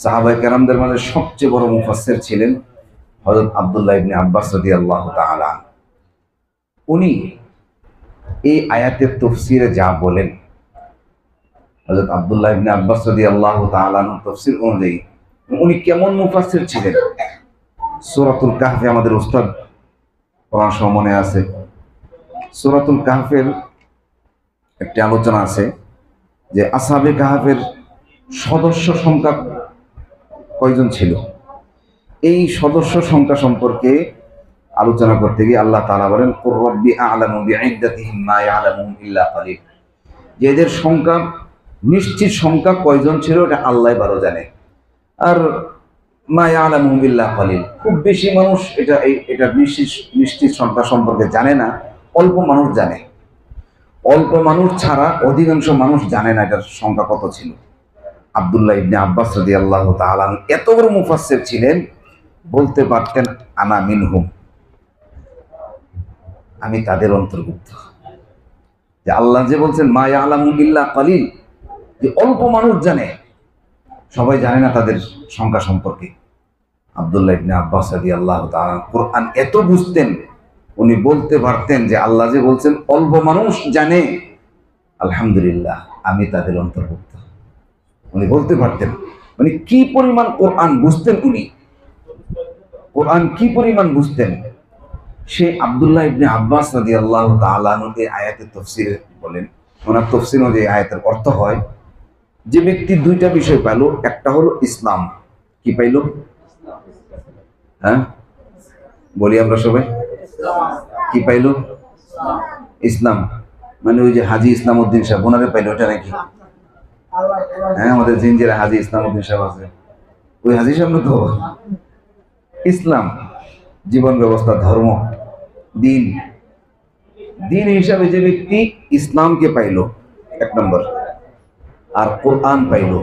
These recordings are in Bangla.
সাহাবায়ে কেরামদের মাঝে সবচেয়ে বড় মুফাসসির ছিলেন হযরত আব্দুল্লাহ ইবনে আব্বাস রাদিয়াল্লাহু তাআলা। উনি এই আয়াতের তাফসীরে যা বলেন, হযরত আব্দুল্লাহ ইবনে আব্বাস রাদিয়াল্লাহু তাআলা তাফসীর অনুযায়ী উনি কেমন মুফাসসির ছিলেন। সূরাতুল কাহফে আমাদের উস্তাদ পড়ার সময় মনে আছে, সূরাতুল কাহফের একটি আলোচনা আছে যে আসহাবে কাহফের সদস্য সংখ্যা কয়জন ছিল। এই সদস্য সংখ্যা সম্পর্কে আলোচনা করতে গিয়ে আল্লাহ তাআলা বলেন, কুর রাব্বি আ'লামু বি'ইদ্দাতিহিম মা ইয়া'লামুহুম ইল্লা কালিল, যে এদের সংখ্যা নিশ্চিত সংখ্যা কয়জন ছিল এটা আল্লাহই ভালো জানে। আর মা ইয়া'লামুহুম ইল্লা কালিল, খুব বেশি মানুষ এটা নিশ্চিত সংখ্যা সম্পর্কে জানে না, অল্প মানুষ জানে। অল্প মানুষ ছাড়া অধিকাংশ মানুষ জানে না এটার সংখ্যা কত ছিল। আব্দুল্লাহ ইবনে আব্বাস রাদিয়াল্লাহু তাআলা এত বড় মুফাসসির ছিলেন, বলতে পারতেন আনা মিনহুম, আমি তাদের অন্তর্ভুক্ত। যে আল্লাহ যে বলছেন মা ইয়ালামু ইল্লা কালিল, যে অল্প মানুষ জানে, সবাই জানে না তাদের সংখ্যা সম্পর্কে। আব্দুল্লাহ ইবনে আব্বাস রাদিয়াল্লাহু তাআলা কোরআন এত বুঝতেন, উনি বলতে পারতেন যে আল্লাহ যে বলছেন অল্প মানুষ জানে, আলহামদুলিল্লাহ আমি তাদের অন্তর্ভুক্ত। উনি বলতে পারতেন, মানে কি পরিমাণ কোরআন বুঝতেন উনি, কোরআন কি পরিমাণ বুঝতেন। সে আব্দুল্লাহ ইবনে আব্বাস রাদিয়াল্লাহু তাআলা এই আয়াতের তাফসীর বলেন, ওনার তাফসীর অনুযায়ী আয়াতের অর্থ হয় যে ব্যক্তি দুইটা বিষয় পেল, একটা হলো ইসলাম। কি পাইল? হ্যাঁ বলি আমরা সবাই, কি পাইল? ইসলাম। মানে ওই যে হাজী ইসলামউদ্দিন সাহেব ওনারে পাইল, ওটা নাকি? হ্যাঁ, আমাদের জিঞ্জিরা হাজী ইসলামউদ্দিন সাহেব আছে, ওই হাজী সাহেব না তো? ইসলাম জীবন ব্যবস্থা, ধর্ম, দিন। দিন হিসাবে যে ব্যক্তি ইসলামকে পাইল এক নম্বর, আর কোরআন পাইল,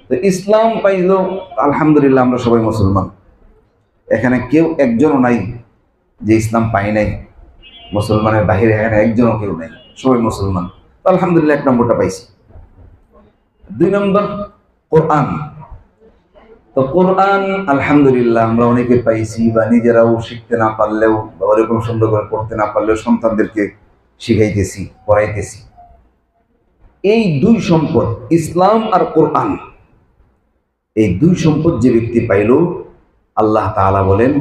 তো ইসলাম পাইল, আলহামদুলিল্লাহ আমরা সবাই মুসলমান। এখানে কেউ একজনও নাই যে ইসলাম পাই নাই, মুসলমানের বাহিরে এখানে একজনও কেউ নাই, সবাই মুসলমান। আলহামদুলিল্লাহ এক নম্বরটা পাইছি। দুই নম্বর কোরআন। তো কোরআন আলহামদুলিল্লাহ আমরা অনেকে পাইছি, বা নিজেরাও শিখতে না পারলেও বা ওরকম সুন্দর করে পড়তে না পারলেও সন্তানদেরকে শিখাইতেছি, পড়াইতেছি। এই দুই সম্পদ, ইসলাম আর কোরআন, এই দুই সম্পদ যে ব্যক্তি পাইল, আল্লাহ তাআলা বলেন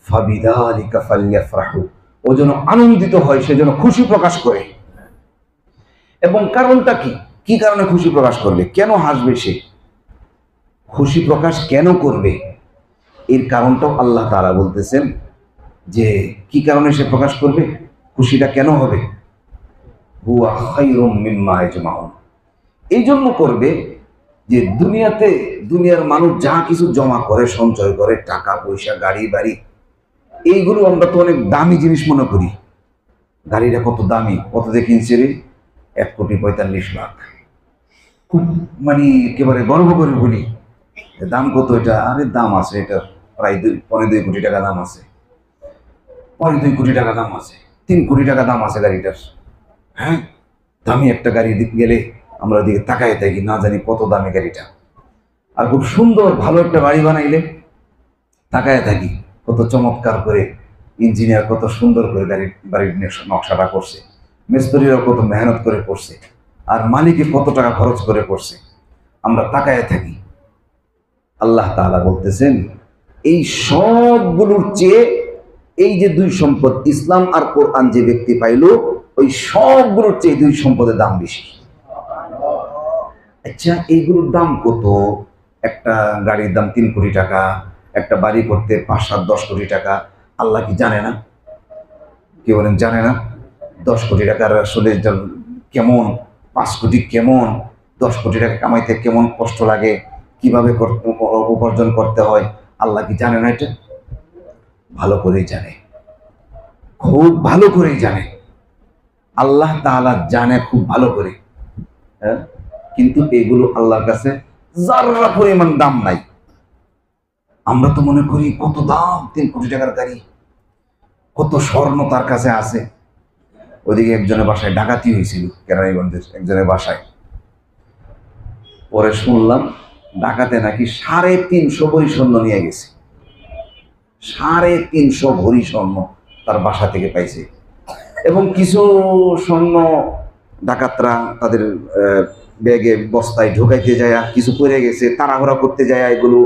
ফাবিযালিকা ফালইফরাহু, ও যেন আনন্দিত হয়, সে যেন খুশি প্রকাশ করে। এবং কারণটা কি? কি কারণে খুশি প্রকাশ করবে? কেন হাসবে সে? খুশি প্রকাশ কেন করবে? এর কারণটাও আল্লাহ তাআলা বলতেছেন যে কি কারণে সে প্রকাশ করবে, খুশিটা কেন হবে। হুয়া খায়রুম মিম্মা ইয়াজমাউন, এই জন্য করবে যে দুনিয়ার মানুষ যা কিছু জমা করে, সঞ্চয় করে, টাকা পয়সা, গাড়ি বাড়ি, এইগুলো আমরা তো অনেক দামি জিনিস মনে করি। গাড়িটা কত দামি, কত দিয়ে কিনছে রে? 1,45,00,000। খুব মানে একেবারে গর্ব করে বলি, দাম কত এটা? আরে দাম আছে, এটা প্রায় 2.25 কোটি টাকা দাম আছে, 2.25 কোটি টাকা দাম আছে, 3 কোটি টাকা দাম আছে গাড়িটার। হ্যাঁ, দামি একটা গাড়ি গেলে আমরা ওদিকে তাকায় থাকি, না জানি কত দামি গাড়িটা। আর খুব সুন্দর ভালো একটা বাড়ি বানাইলে তাকায় থাকি, কত চমৎকার করে ইঞ্জিনিয়ার কত সুন্দর করে বাড়ির নকশাটা করছে, মিস্ত্রিরাও কত মেহনত করে করছে, আর মালিকে কত টাকা খরচ করে করছে, আমরা তাকায় থাকি। আল্লাহ তাআলা বলতেছেন এই সবগুলোর চেয়ে এই যে দুই সম্পদ ইসলাম আর কোরআন যে ব্যক্তি পাইল, ওই সবগুলোর চেয়ে দুই সম্পদের দাম বেশি। আচ্ছা, এইগুলোর দাম কত? একটা গাড়ির দাম 3 কোটি টাকা, একটা বাড়ি করতে 5-7-10 কোটি টাকা। আল্লাহ কি জানে না? কি বলেন, জানে না? 10 কোটি টাকার আসলে কেমন, 5 কোটি কেমন, 10 কোটি টাকা কামাইতে কেমন কষ্ট লাগে, কিভাবে উপার্জন করতে হয়, আল্লাহ কি জানে না? এটা ভালো করেই জানে, খুব ভালো করেই জানে। আল্লাহ তাআলা জানে খুব ভালো করে। হ্যাঁ, কিন্তু এগুলো আল্লাহর কাছে যারা পরিমাণ দাম নাই। আমরা তো মনে করি কত দাম, 3 কোটি টাকার গাড়ি, কত স্বর্ণ তার কাছে আছে। ওদিকে একজনের বাসায় ডাকাতি হয়েছিল, কেরানীগঞ্জের একজনের বাসায়। পরে শুনলাম ডাকাতে নাকি 350 ভরি স্বর্ণ নিয়ে গেছে। 350 ভরি স্বর্ণ তার বাসা থেকে পাইছে। এবং কিছু স্বর্ণ ডাকাতরা তাদের ব্যাগে বস্তায় ঢুকাইতে যায়, কিছু পড়ে গেছে, তাড়াহুড়া করতে যায়, এগুলো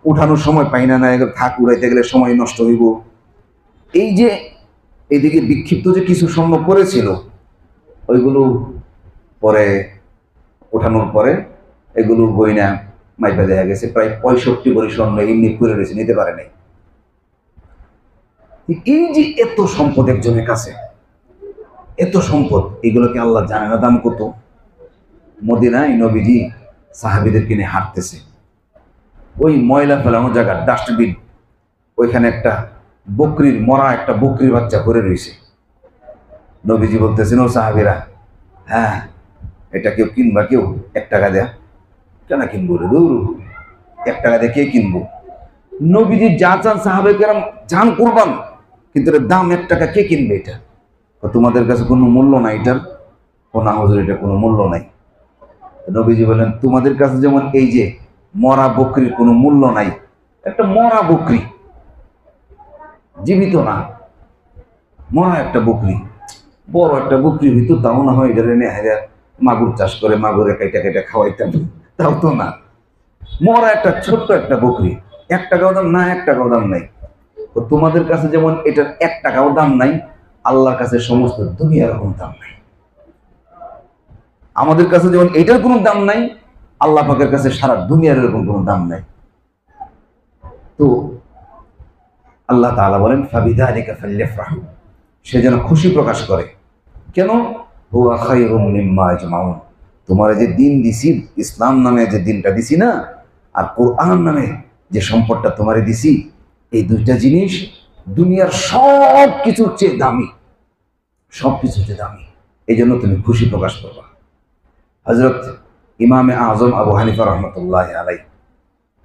উঠানোর সময় পাই না, এগুলো থাক, উড়াইতে গেলে সময় নষ্ট হইব। এই যে এদিকে বিক্ষিপ্ত যে কিছু স্বর্ণ পড়েছিল, ওইগুলো পরে ওঠানোর পরে এগুলো গয়না মাইপা দেখা গেছে প্রায় 65 ভরি স্বর্ণ এমনি পড়ে রয়েছে, নিতে পারে নাই। এই যে এত সম্পদ একজনের কাছে, এত সম্পদ, এগুলোকে আল্লাহ জানে না দাম কত? মদিনায় নবীজি সাহাবীদেরকে নিয়ে হাঁটতেছে, ওই ময়লা ফেলানো জায়গা ডাস্টবিন, ওইখানে একটা বকরির মরা একটা বকরির বাচ্চা করে রয়েছে। নবীজি বলতেছেন, ও সাহাবীরা, হ্যাঁ এটা কেউ কিনবা? কেউ 1 টাকা দেয়া। কেন কিনবো রে, দৌড়, 1 টাকা দিয়ে কে কিনবো? নবীজি যা চান সাহাবে কেরাম জান করবান, কিন্তু এর দাম 1 টাকা, কে কিনবে এটা? তোমাদের কাছে কোনো মূল্য নাই এটার? ও না হুজুর, এটা কোনো মূল্য নাই। নবীজি বলেন, তোমাদের কাছে যেমন এই যে মরা বকরির কোনো মূল্য নাই, একটা মরা বকরি, জীবিত না, মরা একটা বকরি, বড় একটা বকরি হইতো, তাও না হয় এটা এনে মাগুর চাষ করে মাগুরে কাইটা কাইটা খাওয়াইতাম, তাও তো না। মরা একটা ছোট্ট একটা বকরি, 1 টাকাও দাম না, 1 টাকাও দাম নাই। তো তোমাদের কাছে যেমন এটার 1 টাকাও দাম নাই, আল্লাহর কাছে সমস্ত দুনিয়ার কোনো দাম নাই। আমাদের কাছে যেমন এটার কোনো দাম নাই, আল্লাহ পাকের কাছে সারা দুনিয়ার এরকম কোনো দাম নাই। তো আল্লাহ তাআলা বলেন, ফাবিযালিকা ফালইফরাহু, সে যেন খুশি প্রকাশ করে। কেন? হুয়া খায়রুম মিম্মা ইয়াজমাউন, তোমার যে দিন দিছি, ইসলাম নামে যে দিনটা দিছি না, আর কোরআন নামে যে সম্পদটা তোমারে দিছি, এই দুইটা জিনিস দুনিয়ার সব কিছুর চেয়ে দামি, সব কিছুর চেয়ে দামি। এই জন্য তুমি খুশি প্রকাশ করবা। হযরত ইমামে আজম আবু হানিফা রহমতুল্লাহ আলাই,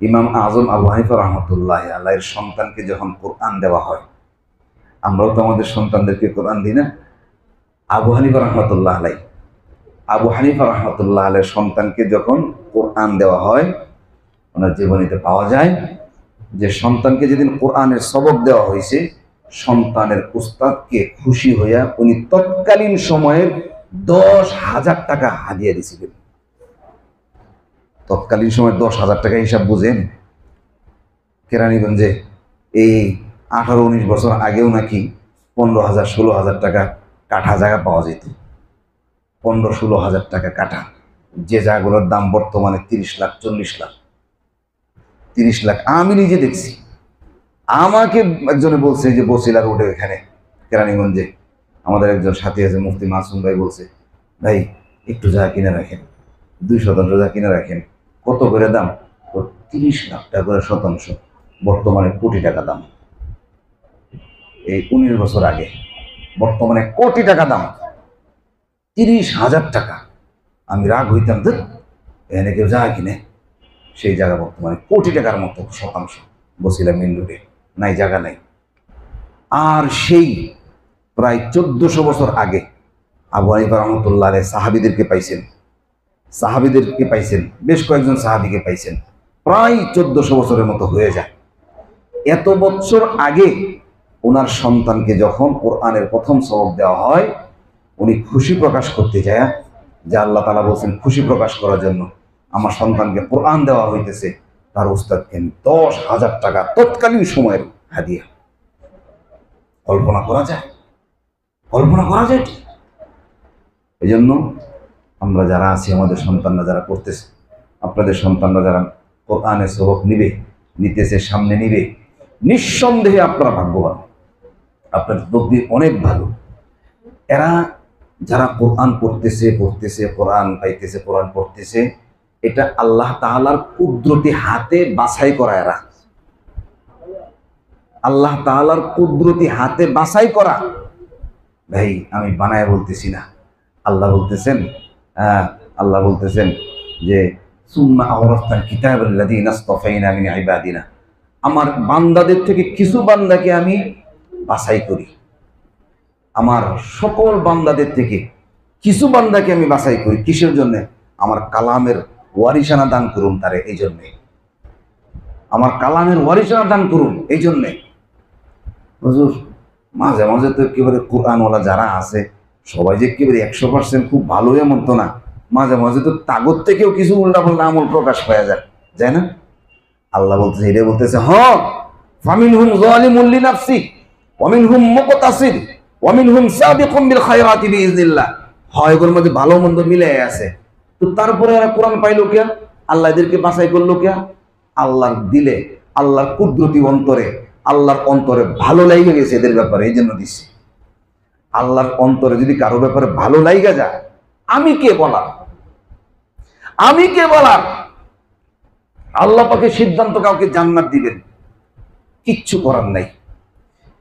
ইমাম আজম আবু হানিফা রহমতুল্লাহ আলাইয়ের সন্তানকে যখন কোরআন দেওয়া হয়, আমরাও তো আমাদের সন্তানদেরকে কোরআন দিই না? আবু হানিফা রহমতুল্লাহ আলাই, আবু হানিফা রহমতুল্লাহ আলাইয়ের সন্তানকে যখন কোরআন দেওয়া হয়, ওনার জীবনীতে পাওয়া যায় যে সন্তানকে যেদিন কোরআনের সবক দেওয়া হয়েছে, সন্তানের উস্তাদকে খুশি হইয়া উনি তৎকালীন সময়ের 10,000 টাকা হাদিয়া দিয়েছিলেন। তৎকালীন সময় 10,000 টাকা হিসাব বুঝেন? কেরানীগঞ্জে এই 18-19 বছর আগেও নাকি 15,000 16,000 টাকা কাঠা জায়গা পাওয়া যেত। 15-16,000 টাকা কাঠা, যে জায়গাগুলোর দাম বর্তমানে 30 লাখ 40 লাখ 30 লাখ। আমি নিজে দেখছি, আমাকে একজনে বলছে যে বসিলা রোডে এখানে কেরানীগঞ্জে আমাদের একজন সাথী আছে মুফতি মাসুম ভাই, বলছে ভাই একটু জায়গা কিনে রাখেন, 2 শতাংশ জায়গা কিনে রাখেন। কত করে দাম? 30 লাখ টাকা করে শতাংশ, বর্তমানে কোটি টাকা দাম। এই 19 বছর আগে বর্তমানে কোটি টাকা দাম, 30,000 টাকা। আমি রাগ হইতাম, ধর এখানে কেউ জায়গা কিনে, সেই জায়গা বর্তমানে কোটি টাকার মতো শতাংশ। বসিলা মেন রোডে নাই, জায়গা নাই। আর সেই প্রায় 1400 বছর আগে আবু হানিফা রহমতুল্লাহ আলাইহি সাহাবীদেরকে পাইছেন, বেশ কয়েকজন সাহাবীকে পাইছেন, প্রায় 1400 বছরের মতো হয়ে যায়। এত বছর আগে ওনার সন্তানকে যখন কোরআনের প্রথম সবক দেওয়া হয়, উনি খুশি প্রকাশ করতে যায় যে আল্লাহ তাআলা বলছেন খুশি প্রকাশ করার জন্য আমার সন্তানকে কোরআন দেওয়া হইতেছে, তার উস্তাদকে 10,000 টাকা তৎকালীন সময়ের হাদিয়া। কল্পনা করা যায়? কল্পনা করা যায়? এই জন্য আমরা যারা আছি, আমাদের সন্তানরা যারা পড়তেছে, আপনাদের সন্তানরা যারা কোরআনের সবক নিতেছে, সামনে নিবে, নিঃসন্দেহে আপনারা ভাগ্যবান, আপনাদের বুদ্ধি অনেক ভালো। এরা যারা কোরআন পড়তেছে, কোরআন পাইতেছে, কোরআন পড়তেছে, এটা আল্লাহ তাআলার কুদরতি হাতে বাছাই করা। এরা আল্লাহ তাআলার কুদরতি হাতে বাছাই করা। ভাই আমি বানায় বলতেছি না, আল্লাহ বলতেছেন যে সুম্মা আওরাসনাল কিতাবাল্লাযীনা ইসতাফাইনা মিন ইবাদিনা, আমার বান্দাদের থেকে কিছু বান্দাকে আমি বাছাই করি, আমার সকল বান্দাদের থেকে কিছু বান্দাকে আমি বাছাই করি। কিসের জন্য? আমার কালামের ওয়ারিসানা দান করুন তারে, এই জন্যে আমার কালামের ওয়ারিসানা দান করুন এই জন্যে। হুজুর মাঝে মাঝে তো একেবারে কোরআনওয়ালা যারা আছে সবাই যে একেবারে 100% খুব ভালো এমন তো না, মাঝে মাঝে তো তাগত থেকেও কিছু উল্টা পাল্টা আমল প্রকাশ পাওয়া যায় না? আল্লাহ বলতেছে, এটা বলতেছে ফামিনহুম যালিমুন লিনাফসি ওয়া মিনহুম মুকতাসিদ ওয়া মিনহুম সাবিকুম বিল খায়রাতি বিইজনিল্লাহ। হয় এগুলোর মধ্যে ভালো মন্দ মিলে আছে। তো তারপরে এরা কোরআন পাইলো কে? আল্লাহ এদেরকে বাছাই করলো কে? আল্লাহর দিলে, আল্লাহর কুদরতি অন্তরে, আল্লাহর অন্তরে ভালো লাইগা গেছে এদের ব্যাপারে, এই জন্য দিছে। আল্লাহর অন্তরে যদি কারো ব্যাপারে ভালো লাইগা যায়, আমি কে বলার? আল্লাহ পাকে সিদ্ধান্ত কাউকে জান্নাত দিবেন, কিচ্ছু করার নাই,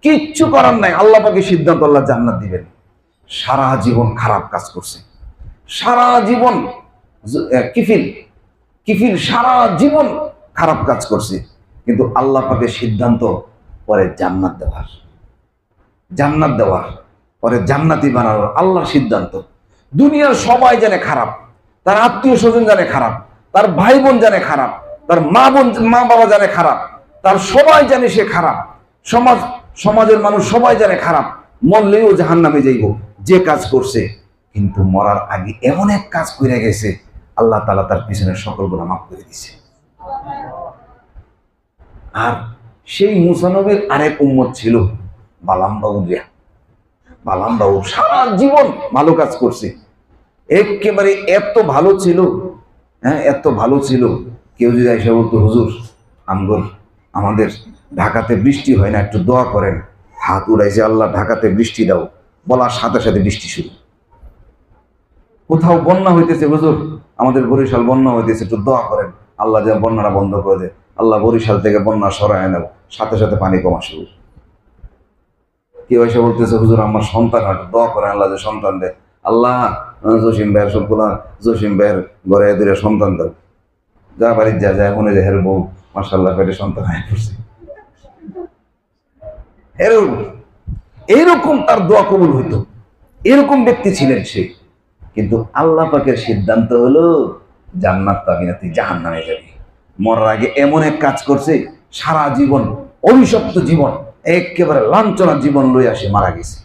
কিচ্ছু করার নাই। আল্লাহ পাকে সিদ্ধান্ত, আল্লাহ জান্নাত দিবেন। সারা জীবন খারাপ কাজ করছে, সারা জীবন কিফিল সারা জীবন খারাপ কাজ করছে, কিন্তু আল্লাহ পাকে সিদ্ধান্ত পরে জান্নাত দেওয়ার পরে জান্নাতি বানানোর আল্লাহর সিদ্ধান্ত। দুনিয়ার সবাই জানে খারাপ, তার আত্মীয় স্বজন জানে খারাপ, তার ভাই বোন জানে খারাপ, তার মা বাবা জানে খারাপ, তার সবাই জানে সে খারাপ, সমাজের মানুষ সবাই জানে খারাপ, মরলেও জাহান্নামে যাইব যে কাজ করছে। কিন্তু মরার আগে এমন এক কাজ করে গেছে, আল্লাহ তাআলা তার পিছনের সকল গুনাহ মাফ করে দিয়েছে। আর সেই মুসা নবীর আরেক উম্মত ছিল বালাম বাবু, সারা জীবন ভালো কাজ করছে, একেবারে এত ভালো ছিল, এত ভালো ছিল, কেউ যদি এসে বলতো, হুজুর আমাদের ঢাকাতে বৃষ্টি হয় না, একটু দোয়া করেন, হাত উড়াইছে, আল্লাহ ঢাকাতে বৃষ্টি দাও, বলার সাথে সাথে বৃষ্টি শুরু। কোথাও বন্যা হইতেছে, হুজুর আমাদের বরিশাল বন্যা হইতেছে, একটু দোয়া করেন, আল্লাহ যেন বন্যাটা বন্ধ করে দেয়, আল্লাহ বরিশাল থেকে বন্যা সরায় নেব, সাথে সাথে পানি কমা শুরু। কেউ এসে বলতেছে, হুজুর আমার সন্তান হয়, দোয়া করেন আল্লাহ যে সন্তান দেয়, আল্লাহ জসিম ভাইয়ের ঘরে দূরে সন্তান দাও, যা বাড়ির যায় মনে যায় হের বউ মাশাআল্লাহ পেটে সন্তান হয়ে পড়ছে। এরকম তার দোয়া কবুল হইতো, এরকম ব্যক্তি ছিলেন সে। কিন্তু আল্লাহ পাকের সিদ্ধান্ত হলো জান্নাত পাবি না, তুই জাহান্নামে যাবি। মরার আগে এমন এক কাজ করছে, সারা জীবন অভিশপ্ত জীবন, একেবারে লাঞ্ছনার জীবন লই আসে মারা গেছে।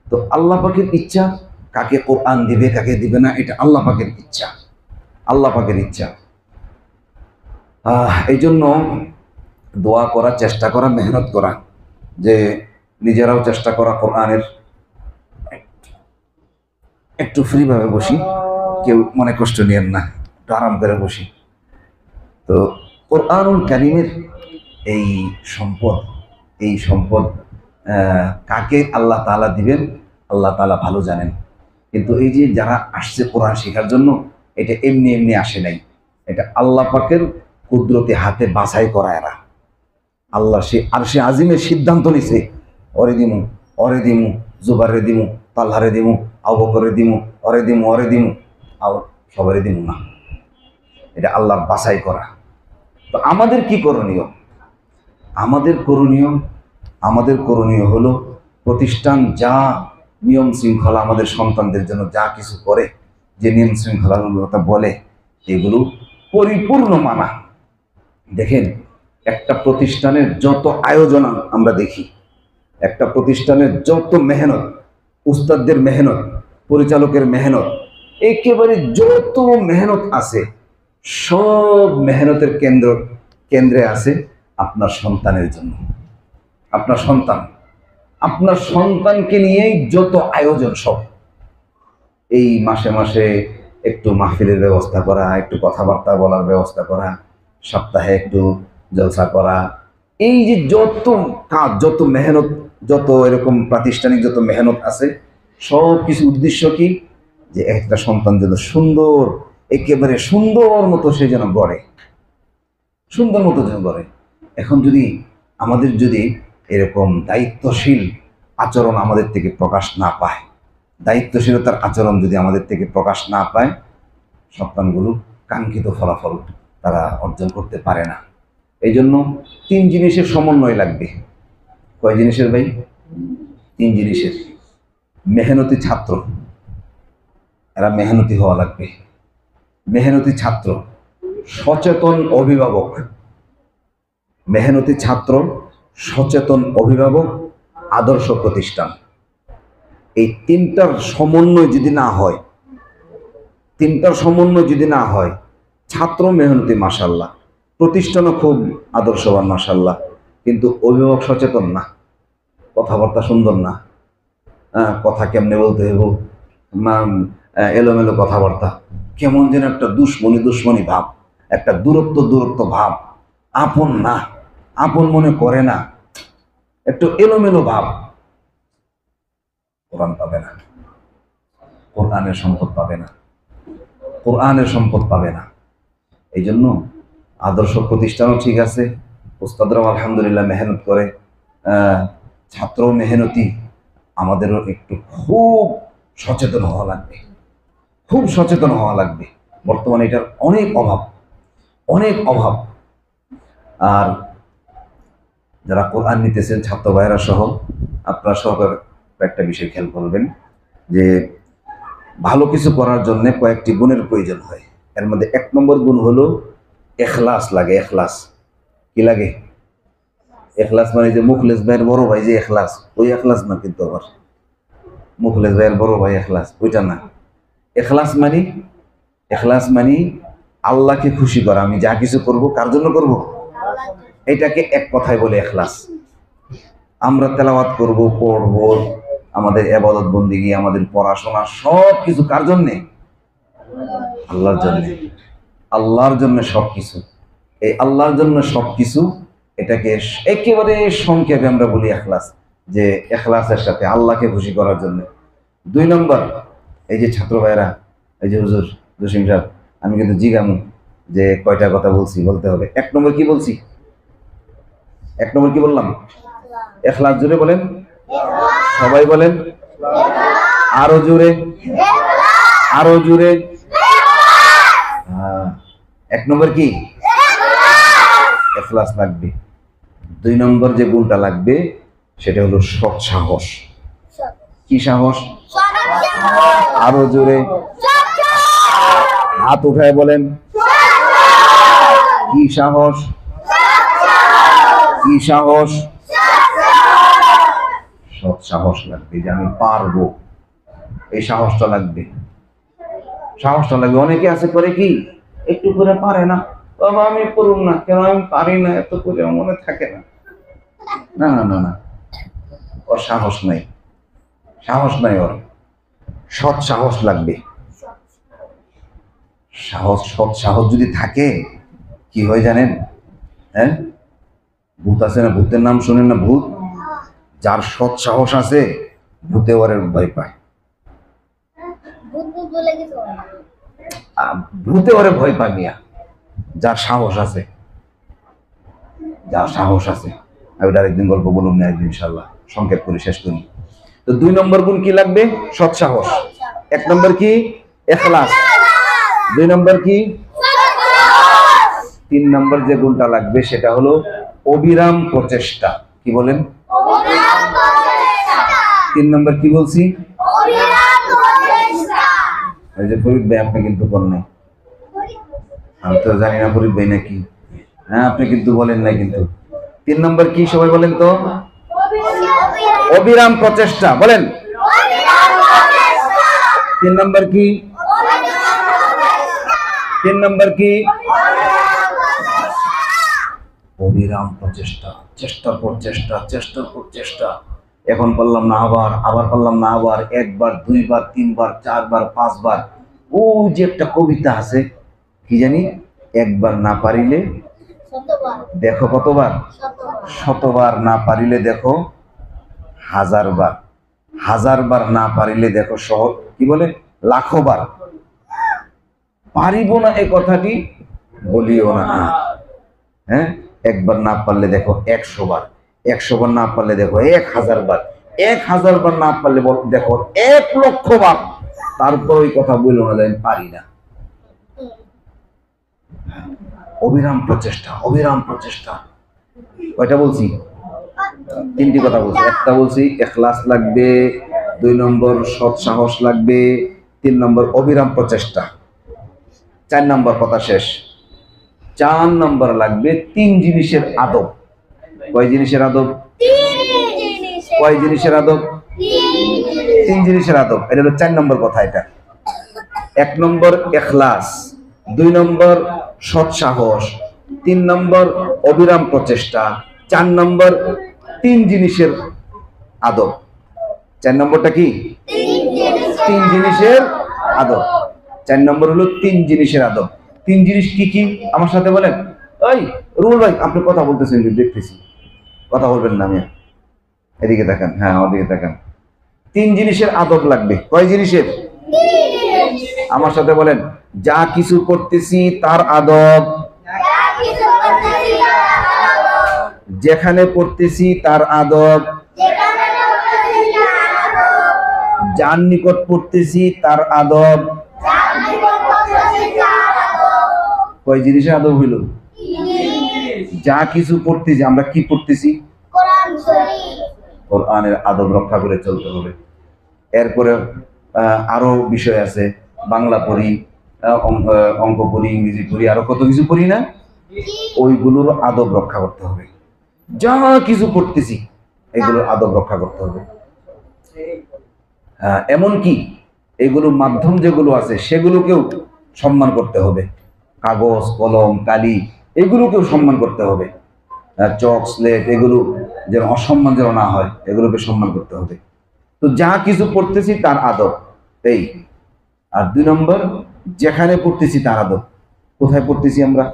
তো আল্লাহ পাকের ইচ্ছা, কাকে কোরআন দিবে কাকে দিবে না, এটা আল্লাহ পাকের ইচ্ছা, আল্লাহ পাকের ইচ্ছা। এই জন্য দোয়া করা, চেষ্টা করা, মেহনত করা, যে নিজেরাও চেষ্টা করা কোরআনের। একটু ফ্রি ভাবে বসি, কেউ মনে কষ্ট নিয়েন না, একটু আরাম করে বসি। তো কোরআনুল কারীমের এই সম্পদ কাকে আল্লাহ তাআলা দিবেন, আল্লাহ তাআলা ভালো জানেন। কিন্তু এই যে যারা আসছে কোরআন শেখার জন্য, এটা এমনি এমনি আসে নাই, এটা আল্লাহ পাকের কুদরতি হাতে বাছাই করা। এরা আল্লাহ সে আজিমের সিদ্ধান্ত নিছে, অরে দিমু জুবারে দিমু, তালহারে দিমু, আবু বকরে দিমু, অরে দিমু আর সবারে দিমু না। এটা আল্লাহর বাছাই করা। তো আমাদের কি করণীয়? আমাদের করণীয় হলো, প্রতিষ্ঠান যা নিয়ম শৃঙ্খলা আমাদের সন্তানদের জন্য যা কিছু করে, যে নিয়ম শৃঙ্খলাগুলোর কথা বলে, এগুলো পরিপূর্ণ মানা। দেখেন, একটা প্রতিষ্ঠানের যত আয়োজন আমরা দেখি, একটা প্রতিষ্ঠানের যত মেহনত, উস্তাদদের মেহনত, পরিচালকের মেহনত, একেবারে যত মেহনত আছে, সব মেহনতের কেন্দ্রে আছে আপনার সন্তানের জন্য। আপনার সন্তানকে নিয়েই যত আয়োজন সব। এই মাসে মাসে একটু মাহফিলের ব্যবস্থা করা, একটু কথাবার্তা বলার ব্যবস্থা করা, সপ্তাহে একটু জলসা করা, এই যে যত কাজ, যত মেহনত, যত এরকম প্রাতিষ্ঠানিক যত মেহনত আছে, সব কিছু উদ্দেশ্য কি? যে একটা সন্তান যেন সুন্দর, একেবারে সুন্দর মতো সে যেন গড়ে, সুন্দর মতো যেন গড়ে। এখন আমাদের যদি এরকম দায়িত্বশীল আচরণ আমাদের থেকে প্রকাশ না পায়, দায়িত্বশীলতার আচরণ যদি আমাদের থেকে প্রকাশ না পায়, সন্তানগুলো কাঙ্ক্ষিত ফলাফল তারা অর্জন করতে পারে না। এই জন্য 3 জিনিসের সমন্বয় লাগবে। কয় জিনিসের ভাই? 3 জিনিসের। মেহনতি ছাত্র, এরা মেহনতি হওয়া লাগবে। মেহনতি ছাত্র, সচেতন অভিভাবক। মেহনতি ছাত্র, সচেতন অভিভাবক, আদর্শ প্রতিষ্ঠান। এই তিনটার সমন্বয় যদি না হয়, ছাত্র মেহনতি মাশাআল্লাহ, প্রতিষ্ঠানও খুব আদর্শবান মাশাআল্লাহ, কিন্তু অভিভাবক সচেতন না, কথাবার্তা সুন্দর না, কথা কেমনে বলতে হইব, এলোমেলো কথাবার্তা, কেমন যেন একটা দুশ্মনী ভাব, একটা দূরত্ব ভাব, আপন না, আপন মনে করে না, একটু এলোমেলো ভাব। কোরআন পাবে না, কোরআনের সম্পদ পাবে না। এই জন্য আদর্শ প্রতিষ্ঠানও ঠিক আছে, উস্তাদরাও আলহামদুলিল্লাহ মেহনত করে, ছাত্রও মেহনতি, আমাদেরও একটু খুব সচেতন হওয়া লাগবে। বর্তমানে এটার অনেক অভাব। আর যারা কোরআন নিতেছেন ছাত্র ভাইরা সহ, আপনারা সহকারে একটা বিষয় খেয়াল করবেন যে ভালো কিছু করার জন্য কয়েকটি গুণের প্রয়োজন হয়। এর মধ্যে 1 নম্বর গুণ হলো এখলাস লাগে। এখলাস কি লাগে? এখলাস মানে যে মুখলেস ভাইয়ের বড় ভাই যে এখলাস, ওই এখলাস না, কিন্তু আবার মুখলেস ভাইয়ের বড় ভাই এখলাস ওইটা না। এখলাস মানি আল্লাহকে খুশি করা। আমি যা কিছু করব কার জন্য করব? এটাকে এক কথায় বলে এখলাস। আমরা তেলাওয়াত করব, পড়ব, আমাদের ইবাদত বন্দেগী, আমাদের পড়াশোনা সব কিছু কার জন্যে? আল্লাহর জন্য সবকিছু। এই আল্লাহর জন্য সবকিছু, এটাকে একেবারে সংক্ষেপে আমরা বলি এখলাস, যে এখলাসের সাথে আল্লাহকে খুশি করার জন্য। 2 নম্বর, এই যে ছাত্র ভাইরা, এই যে হুজুর জসিম সাহেব, আমি কিন্তু জিজ্ঞামু যে কয়টা কথা বলতে হবে। 1 নম্বর কি বলছি? 1 নম্বর কি বললাম? এখলাস। জোরে বলেন, সবাই বলেন, আরো জোরে। 1 নম্বর কি? এখলাস লাগবে। 2 নম্বর যে গুণটা লাগবে সেটা হলো সৎ সাহস। কি সাহস? আরো জোরে, হাত উঠায় বলেন, কি সাহস? সৎ সাহস লাগবে, যে আমি পারবো, এই সাহসটা লাগবে। অনেকে আছে করে কি, একটু করে পারে না, বাবা আমি করুন না, কেন আমি পারি না, এত করে মনে থাকে না। না, ওর সাহস নাই, ওর সৎ সাহস লাগবে। সৎ সাহস যদি থাকে কি হয় জানেন? ভূত আছে না, ভূতের নাম শোনেন না? ভূত, যার সৎ সাহস আছে, ভূতে ওরে ভয় পায়, মিয়া। যার সাহস আছে, আমি আরেকদিন গল্প বলুন না, একদিন ইনশাআল্লাহ, সংক্ষেপ করে শেষ করি। তো 2 নম্বর গুণ কি লাগবে? সৎ সাহস। 1 নম্বর কি? এখলাস। 2 নম্বর কি? 3 নম্বর যে গুণটা লাগবে সেটা হলো অবিরাম প্রচেষ্টা। কি বলেন? 3 নম্বর কি বলছি? এই যে ফরিদ ভাই, আপনি কিন্তু বলেন নাই, আমি তো জানি না ফরিদ ভাই নাকি, আপনি কিন্তু বলেন নাই। কিন্তু 3 নম্বর কি? সবাই বলেন তো। অবিরাম প্রচেষ্টা। বলেন, 3 নম্বর কি? 3 নম্বর কি? অবিরাম প্রচেষ্টা। চেষ্টার পর চেষ্টা। এখন পারলাম না, আবার পারলাম না, আবার 1 বার 2 বার 3 বার 4 বার 5 বার। ও যে একটা কবিতা আছে, কি জানি, 1 বার না পারিলে দেখো কতবার, 100 বার না পারিলে দেখো 1000 বার, 1000 বার না পারিলে দেখো কি বলে, 1,00,000 বার। পারিব না এই কথাটি বলিও না। 1 বার না পারলে দেখো 100 বার, 100 বার না পারলে দেখো 1000 বার, 1000 বার না পারলে দেখো 1,00,000 বার। তারপর ওই কথা বললো না যে আমি পারি না। অবিরাম প্রচেষ্টা। কয়টা বলছি? 3টি কথা বলছি। একটা বলছি এখলাস লাগবে, 2 নম্বর সৎ সাহস লাগবে, 3 নম্বর অবিরাম প্রচেষ্টা। 4 নম্বর কথা শেষ। 4 নম্বর লাগবে 3 জিনিসের আদব। কয় জিনিসের আদব? কয় জিনিসের আদব? 3 জিনিসের আদব। এটা হলো 4 নম্বর কথা। এটা 1 নম্বর ইখলাস, 2 নম্বর সৎ সাহস, 3 নম্বর অবিরাম প্রচেষ্টা, 4 নম্বর 3 জিনিসের আদব। 4 নম্বরটা কি? 3 জিনিসের আদব। 4 নম্বর হলো 3 জিনিসের আদব। 3 জিনিস কি কি আমার সাথে বলেন? ওই রুল ভাই আপনি কথা বলতেছেন, দেখতেছি কথা বলবেন না। আমি এদিকে তাকান, হ্যাঁ আমার দিকে তাকান। 3 জিনিসের আদব লাগবে। কয় জিনিসের? আমার সাথে বলেন, যা কিছু করতেছি তার আদব, যেখানে পড়তেছি তার আদব, যার নিকট পড়তেছি তার আদব। কয় জিনিসের আদব হইল? যা কিছু পড়তেছি, আমরা কি পড়তেছি? কোরআনের আদব রক্ষা করে চলতে হবে। এরপরে আরো বিষয় আছে, বাংলা পড়ি, অঙ্ক পড়ি, ইংরেজি পড়ি, আরো কত কিছু পড়ি না? ওইগুলোর আদব রক্ষা করতে হবে। যা কিছু পড়তেছি এগুলোর আদব রক্ষা করতে হবে। এমনকি এগুলোর মাধ্যম যেগুলো আছে সেগুলোকেও সম্মান করতে হবে। কাগজ, কলম, কালি এগুলোকেও সম্মান করতে হবে। চক, স্লেট এগুলো যেন অসম্মান যেন না হয়, এগুলোকে সম্মান করতে হবে। তো যা কিছু পড়তেছি তার আদব এই। আর 2 নম্বর, যেখানে পড়তেছি তার আদব। কোথায় পড়তেছি আমরা?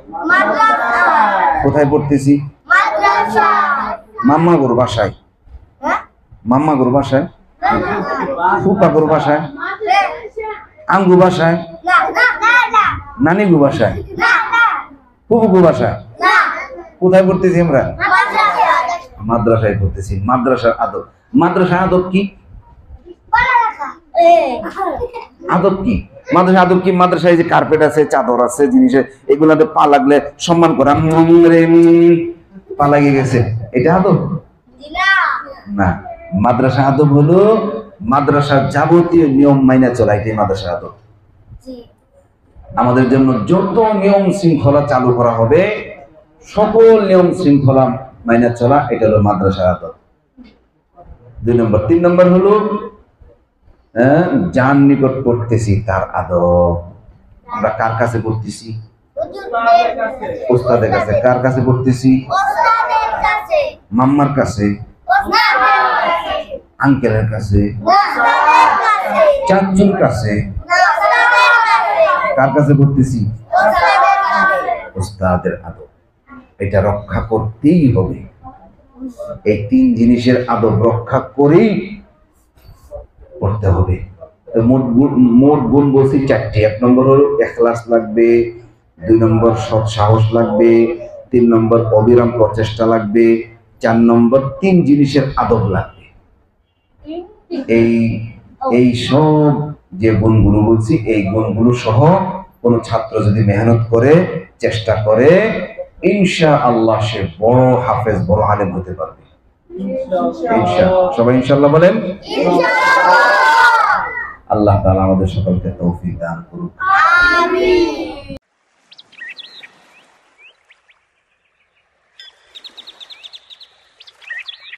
কোথায় পড়তেছি? মাম্মা গোর বাসায়, মাম্মা গোর বাসায়, ফুপা গোর বাসায়, আঙ্গু বাসায়, নানি গো বাসায়, ফুপু গো বাসায়। কোথায় পড়তেছি আমরা? মাদ্রাসায় পড়তেছি। মাদ্রাসার আদব। মাদ্রাসার আদব কি? আদব কি? মাদ্রাসা আদব কি? মাদ্রাসায় যে কার্পেট আছে, চাদর আছে, জিনিসে এগুলাতে পা লাগলে সম্মান করা, পা লাগিয়ে গেছে, এটা আদব না। মাদ্রাসা আদব হলো মাদ্রাসার যাবতীয় নিয়ম মাইনা চলা, এটাই মাদ্রাসা আদব। আমাদের জন্য যত নিয়ম শৃঙ্খলা চালু করা হবে, সকল নিয়ম শৃঙ্খলা মাইনা চলা, এটা হলো মাদ্রাসা আদব। 2 নম্বর। 3 নম্বর হলো যার নিকট পড়তেছি তার আদব। আমরা কার কাছে পড়তেছি? উস্তাদের কাছে। কার কাছে পড়তেছি? মাম্মার কাছে, আঙ্কেলের কাছে, চাচুর কাছে। কার কাছে পড়তেছি? উস্তাদের আদব। এটা রক্ষা করতেই হবে। এই 3 জিনিসের আদব রক্ষা করেই পড়তে হবে। মোট গুণ বলছি 4টি। 1 নম্বর হলো ইখলাস লাগবে, 2 নম্বর সৎ সাহস লাগবে, 3 নম্বর অবিরাম প্রচেষ্টা লাগবে, 4 নম্বর 3 জিনিসের আদব লাগবে। এই সব যে গুণগুলো বলছি, এই গুণগুলো সহ কোন ছাত্র যদি মেহনত করে, চেষ্টা করে, ইনশাআল্লাহ সে বড় হাফেজ, বড় আলেম হতে পারবে। ইনশাআল্লাহ। সবাই ইনশাআল্লাহ বলেন। আল্লাহ তাআলা আমাদের সকলকে তৌফিক দান করুন। আমিন।